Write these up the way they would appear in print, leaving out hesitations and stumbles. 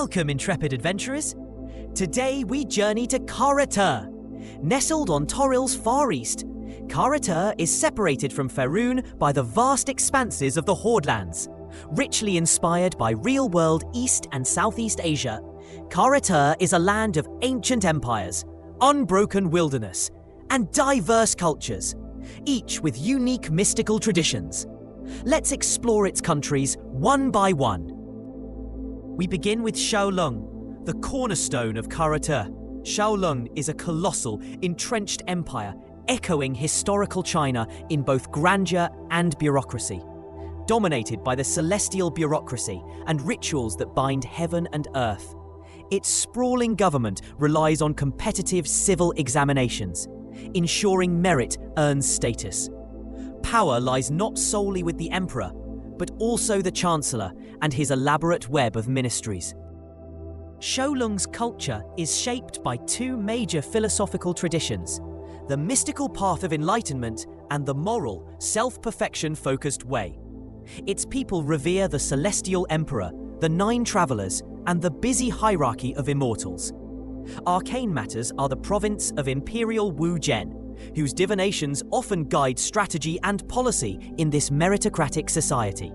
Welcome, intrepid adventurers. Today we journey to Kara-Tur. Nestled on Toril's far east, Kara-Tur is separated from Faerûn by the vast expanses of the Hordelands. Richly inspired by real-world East and Southeast Asia, Kara-Tur is a land of ancient empires, unbroken wilderness, and diverse cultures, each with unique mystical traditions. Let's explore its countries one by one. We begin with Shou Lung, the cornerstone of Kara-Tur. Shou Lung is a colossal, entrenched empire echoing historical China in both grandeur and bureaucracy. Dominated by the celestial bureaucracy and rituals that bind heaven and earth, its sprawling government relies on competitive civil examinations, ensuring merit earns status. Power lies not solely with the emperor, but also the chancellor and his elaborate web of ministries. Shou Lung's culture is shaped by two major philosophical traditions: the mystical path of enlightenment and the moral, self-perfection-focused way. Its people revere the celestial emperor, the nine travelers, and the busy hierarchy of immortals. Arcane matters are the province of Imperial Wu Zhen, whose divinations often guide strategy and policy in this meritocratic society.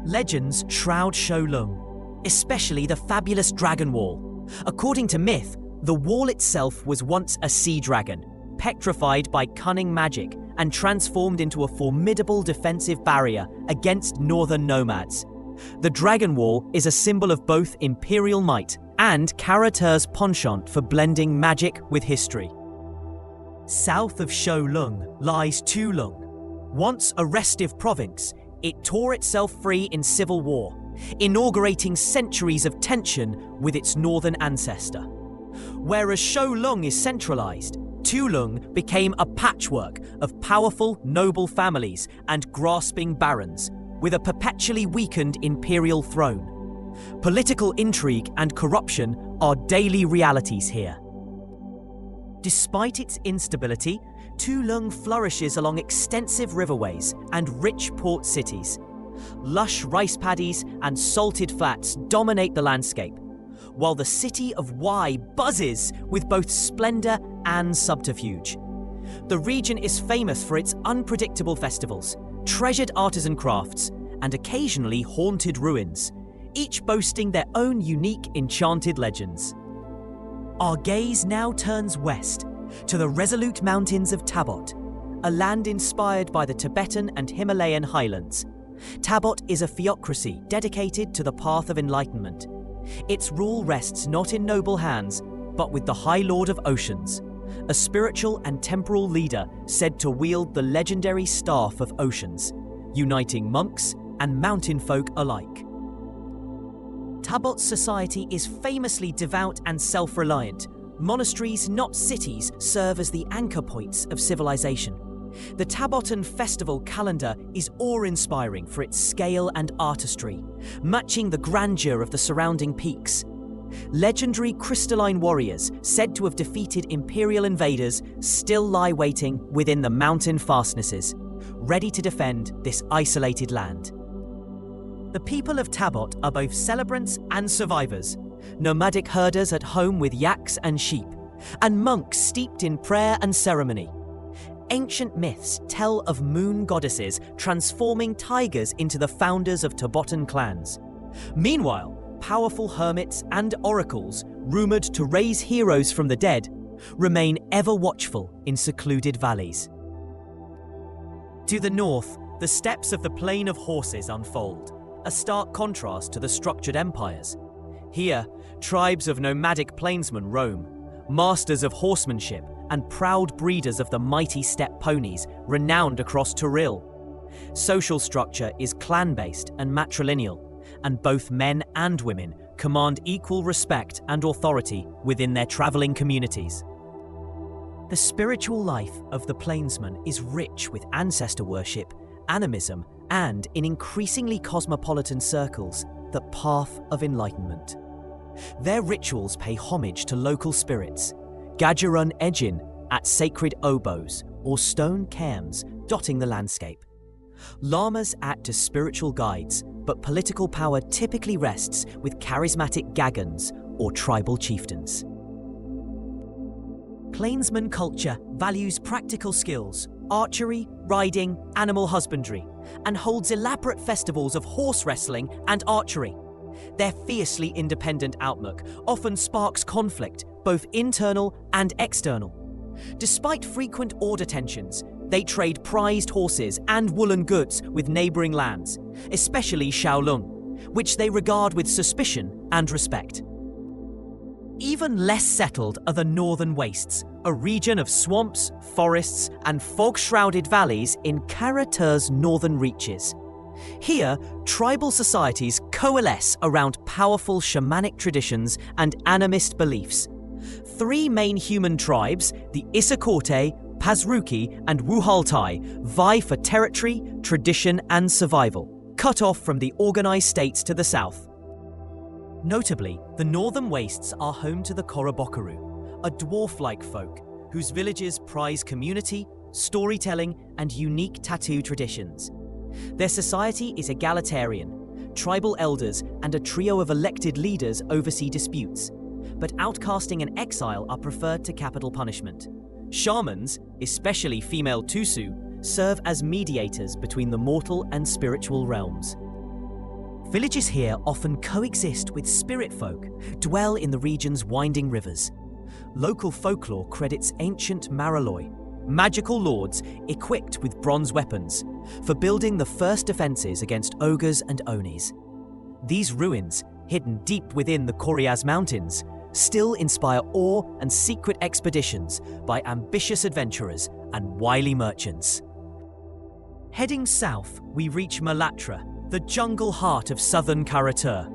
Legends shroud Shou Lung, especially the fabulous Dragon Wall. According to myth, the wall itself was once a sea dragon, petrified by cunning magic and transformed into a formidable defensive barrier against northern nomads. The Dragon Wall is a symbol of both imperial might and Karatur's penchant for blending magic with history. South of Shou Lung lies Tulong. Once a restive province, it tore itself free in civil war, inaugurating centuries of tension with its northern ancestor. Whereas Shou Lung is centralized, Tulong became a patchwork of powerful, noble families and grasping barons, with a perpetually weakened imperial throne. Political intrigue and corruption are daily realities here. Despite its instability, Tulong flourishes along extensive riverways and rich port cities. Lush rice paddies and salted flats dominate the landscape, while the city of Wa buzzes with both splendor and subterfuge. The region is famous for its unpredictable festivals, treasured artisan crafts, and occasionally haunted ruins, each boasting their own unique enchanted legends. Our gaze now turns west, to the resolute mountains of Tabot, a land inspired by the Tibetan and Himalayan highlands. Tabot is a theocracy dedicated to the path of enlightenment. Its rule rests not in noble hands, but with the High Lord of Oceans, a spiritual and temporal leader said to wield the legendary Staff of Oceans, uniting monks and mountain folk alike. Tabot's society is famously devout and self-reliant. Monasteries, not cities, serve as the anchor points of civilization. The Tabotan festival calendar is awe-inspiring for its scale and artistry, matching the grandeur of the surrounding peaks. Legendary crystalline warriors, said to have defeated imperial invaders, still lie waiting within the mountain fastnesses, ready to defend this isolated land. The people of Tabot are both celebrants and survivors, nomadic herders at home with yaks and sheep, and monks steeped in prayer and ceremony. Ancient myths tell of moon goddesses transforming tigers into the founders of Tibetan clans. Meanwhile, powerful hermits and oracles, rumored to raise heroes from the dead, remain ever watchful in secluded valleys. To the north, the steppes of the Plain of Horses unfold, a stark contrast to the structured empires. Here, tribes of nomadic plainsmen roam, masters of horsemanship and proud breeders of the mighty steppe ponies renowned across Turil. Social structure is clan-based and matrilineal, and both men and women command equal respect and authority within their traveling communities. The spiritual life of the plainsman is rich with ancestor worship, animism, and, in increasingly cosmopolitan circles, the path of enlightenment. Their rituals pay homage to local spirits, Gajarun Ejin at sacred oboes or stone cairns dotting the landscape. Lamas act as spiritual guides, but political power typically rests with charismatic gagons or tribal chieftains. Plainsman culture values practical skills, archery, riding, animal husbandry, and holds elaborate festivals of horse wrestling and archery. Their fiercely independent outlook often sparks conflict, both internal and external. Despite frequent order tensions, they trade prized horses and woolen goods with neighboring lands, especially Shaolong, which they regard with suspicion and respect. Even less settled are the northern wastes, a region of swamps, forests, and fog-shrouded valleys in Karatur's northern reaches. Here, tribal societies coalesce around powerful shamanic traditions and animist beliefs. Three main human tribes, the Isakorte, Pazruki, and Wuhaltai, vie for territory, tradition, and survival, cut off from the organized states to the south. Notably, the northern wastes are home to the Karabokaru, a dwarf-like folk whose villages prize community, storytelling, and unique tattoo traditions. Their society is egalitarian. Tribal elders and a trio of elected leaders oversee disputes, but outcasting and exile are preferred to capital punishment. Shamans, especially female Tusu, serve as mediators between the mortal and spiritual realms. Villages here often coexist with spirit folk, dwell in the region's winding rivers. Local folklore credits ancient Maraloi, magical lords equipped with bronze weapons, for building the first defenses against ogres and onis. These ruins, hidden deep within the Koryaz Mountains, still inspire awe and secret expeditions by ambitious adventurers and wily merchants. Heading south, we reach Malatra, the jungle heart of southern Karatur.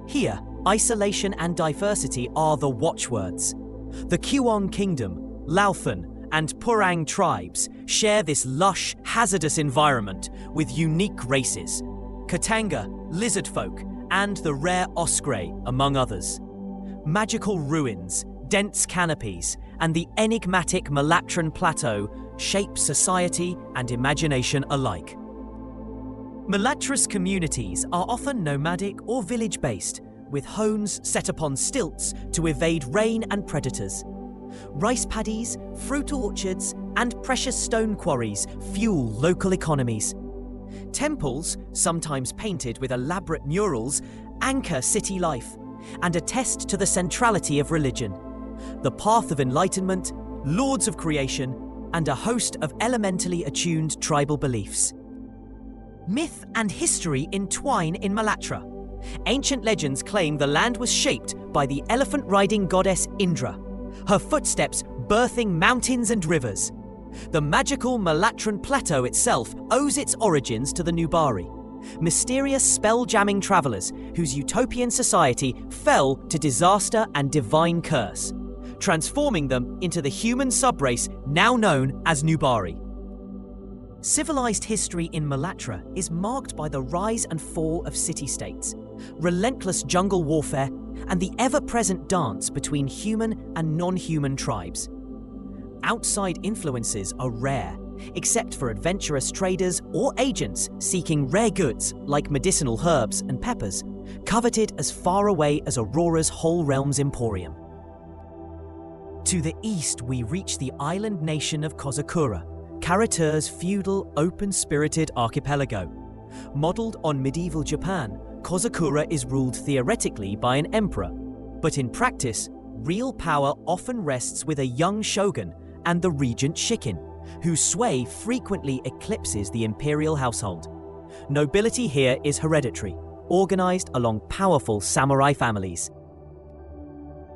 Here, isolation and diversity are the watchwords. The Kuong Kingdom, Laothan, and Purang tribes share this lush, hazardous environment with unique races: Katanga, lizard folk, and the rare osprey, among others. Magical ruins, dense canopies, and the enigmatic Malatran plateau shape society and imagination alike. Malatra's communities are often nomadic or village-based, with homes set upon stilts to evade rain and predators. Rice paddies, fruit orchards, and precious stone quarries fuel local economies. Temples, sometimes painted with elaborate murals, anchor city life and attest to the centrality of religion, the path of enlightenment, lords of creation, and a host of elementally attuned tribal beliefs. Myth and history entwine in Malatra. Ancient legends claim the land was shaped by the elephant-riding goddess Indra, her footsteps birthing mountains and rivers. The magical Malatran plateau itself owes its origins to the Nubari, mysterious spell-jamming travelers whose utopian society fell to disaster and divine curse, transforming them into the human subrace now known as Nubari. Civilized history in Malatra is marked by the rise and fall of city-states, relentless jungle warfare, and the ever-present dance between human and non-human tribes. Outside influences are rare, except for adventurous traders or agents seeking rare goods like medicinal herbs and peppers, coveted as far away as Aurora's whole realm's emporium. To the east, we reach the island nation of Kosakura, Karatur's feudal, open-spirited archipelago. Modelled on medieval Japan, Kosakura is ruled theoretically by an emperor, but in practice, real power often rests with a young shogun and the regent shikin, whose sway frequently eclipses the imperial household. Nobility here is hereditary, organized along powerful samurai families.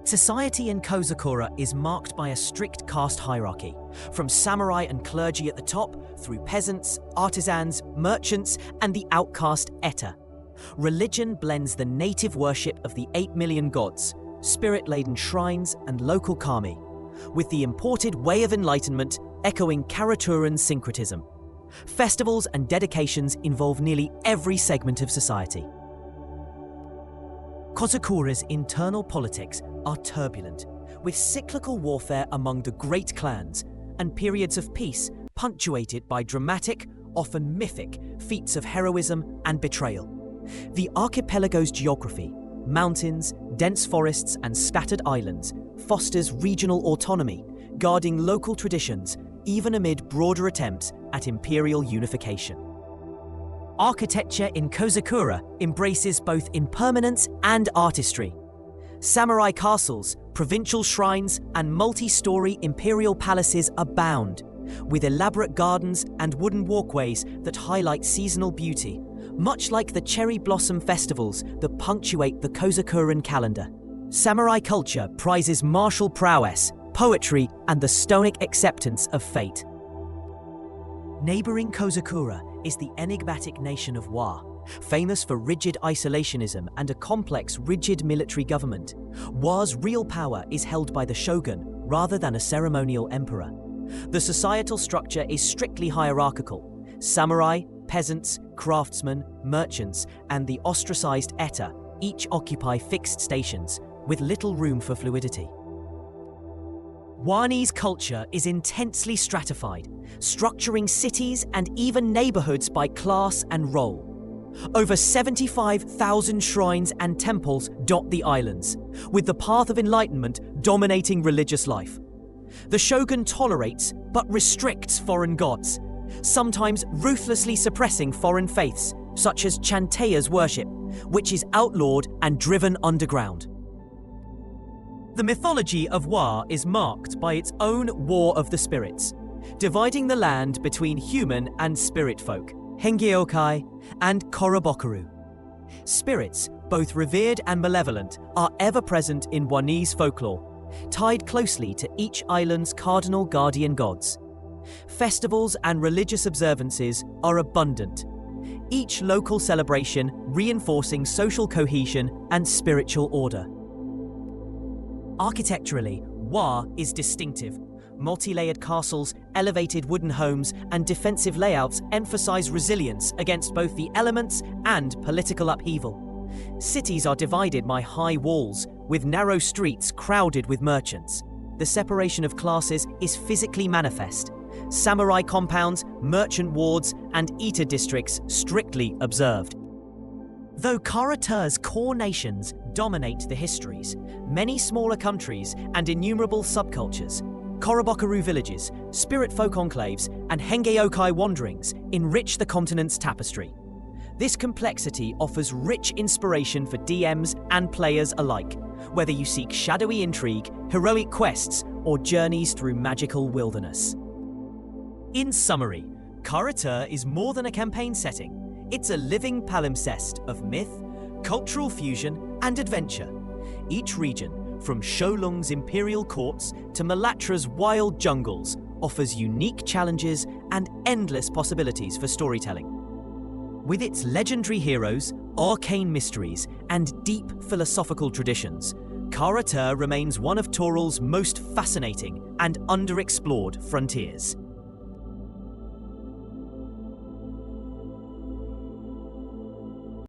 Society in Kosakura is marked by a strict caste hierarchy, from samurai and clergy at the top, through peasants, artisans, merchants, and the outcast Eta. Religion blends the native worship of the 8 million gods, spirit-laden shrines, and local kami, with the imported way of enlightenment echoing Karaturan syncretism. Festivals and dedications involve nearly every segment of society. Kosakura's internal politics are turbulent, with cyclical warfare among the great clans and periods of peace punctuated by dramatic, often mythic, feats of heroism and betrayal. The archipelago's geography, mountains, dense forests, and scattered islands, fosters regional autonomy, guarding local traditions even amid broader attempts at imperial unification. Architecture in Kosakura embraces both impermanence and artistry. Samurai castles, provincial shrines, and multi-story imperial palaces abound, with elaborate gardens and wooden walkways that highlight seasonal beauty, much like the cherry blossom festivals that punctuate the Kosakuran calendar. Samurai culture prizes martial prowess, poetry, and the stoic acceptance of fate. Neighboring Kosakura is the enigmatic nation of Wa, famous for rigid isolationism and a complex, rigid military government. Wa's real power is held by the shogun rather than a ceremonial emperor. The societal structure is strictly hierarchical. Samurai, peasants, craftsmen, merchants, and the ostracized eta each occupy fixed stations, with little room for fluidity. Wanese culture is intensely stratified, structuring cities and even neighborhoods by class and role. Over 75,000 shrines and temples dot the islands, with the path of enlightenment dominating religious life. The shogun tolerates but restricts foreign gods, sometimes ruthlessly suppressing foreign faiths, such as Chantea's worship, which is outlawed and driven underground. The mythology of Wa is marked by its own war of the spirits, dividing the land between human and spirit folk, Hengeokai and Korobokaru. Spirits, both revered and malevolent, are ever present in Wanese folklore, tied closely to each island's cardinal guardian gods. Festivals and religious observances are abundant, each local celebration reinforcing social cohesion and spiritual order. Architecturally, Wa is distinctive. Multi-layered castles, elevated wooden homes, and defensive layouts emphasize resilience against both the elements and political upheaval. Cities are divided by high walls, with narrow streets crowded with merchants. The separation of classes is physically manifest. Samurai compounds, merchant wards, and Eta districts strictly observed. Though Karatur's core nations dominate the histories, many smaller countries and innumerable subcultures, Korobokaru villages, spirit folk enclaves, and Hengeokai wanderings enrich the continent's tapestry. This complexity offers rich inspiration for DMs and players alike, whether you seek shadowy intrigue, heroic quests, or journeys through magical wilderness. In summary, Kara-Tur is more than a campaign setting. It's a living palimpsest of myth, cultural fusion, and adventure. Each region, from Shou Lung's imperial courts to Malatra's wild jungles, offers unique challenges and endless possibilities for storytelling. With its legendary heroes, arcane mysteries, and deep philosophical traditions, Kara-Tur remains one of Toral's most fascinating and underexplored frontiers.